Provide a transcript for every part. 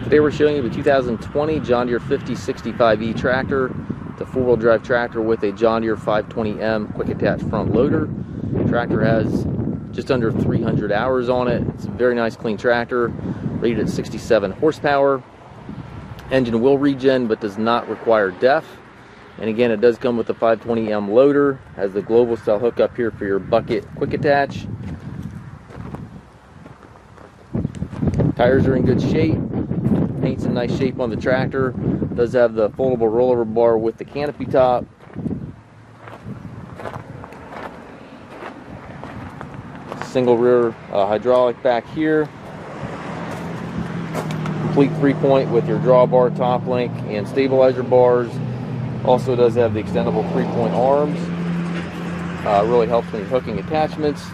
Today we're showing you the 2020 John Deere 5065E tractor. It's a four-wheel drive tractor with a John Deere 520M quick attach front loader. The tractor has just under 300 hours on it. It's a very nice clean tractor, rated at 67 horsepower. Engine will regen but does not require DEF. And again, it does come with the 520M loader. Has the global style hookup here for your bucket quick attach. Tires are in good shape. Paint's in nice shape on the tractor. Does have the foldable rollover bar with the canopy top. Single rear hydraulic back here. Complete 3-point with your drawbar, top link, and stabilizer bars. Also does have the extendable 3-point arms. Really helps when you're hooking attachments.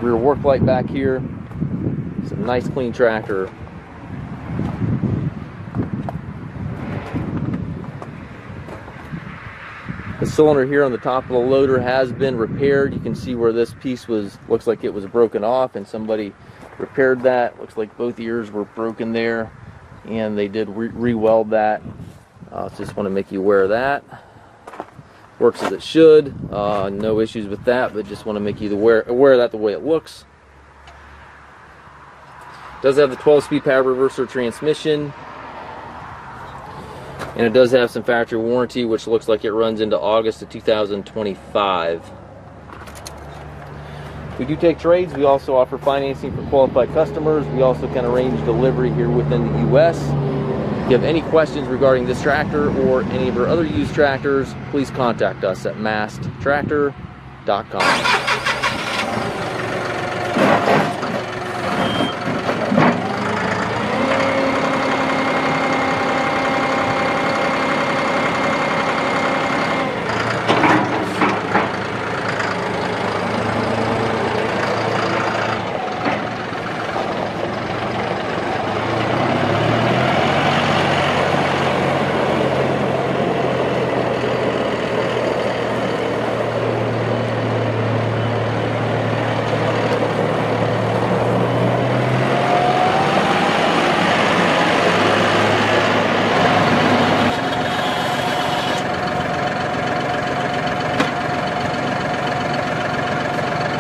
Rear work light back here. It's a nice clean tractor. The cylinder here on the top of the loader has been repaired. You can see where this piece looks like it was broken off, and somebody repaired that. Looks like both ears were broken there, and they did re-weld that. Just want to make you aware of that. Works as it should. No issues with that, but just want to make you aware of that the way it looks. Does have the 12-speed power reverser transmission. And it does have some factory warranty, which looks like it runs into August of 2025. We do take trades. We also offer financing for qualified customers. We also can arrange delivery here within the U.S. If you have any questions regarding this tractor or any of our other used tractors, please contact us at masttractor.com.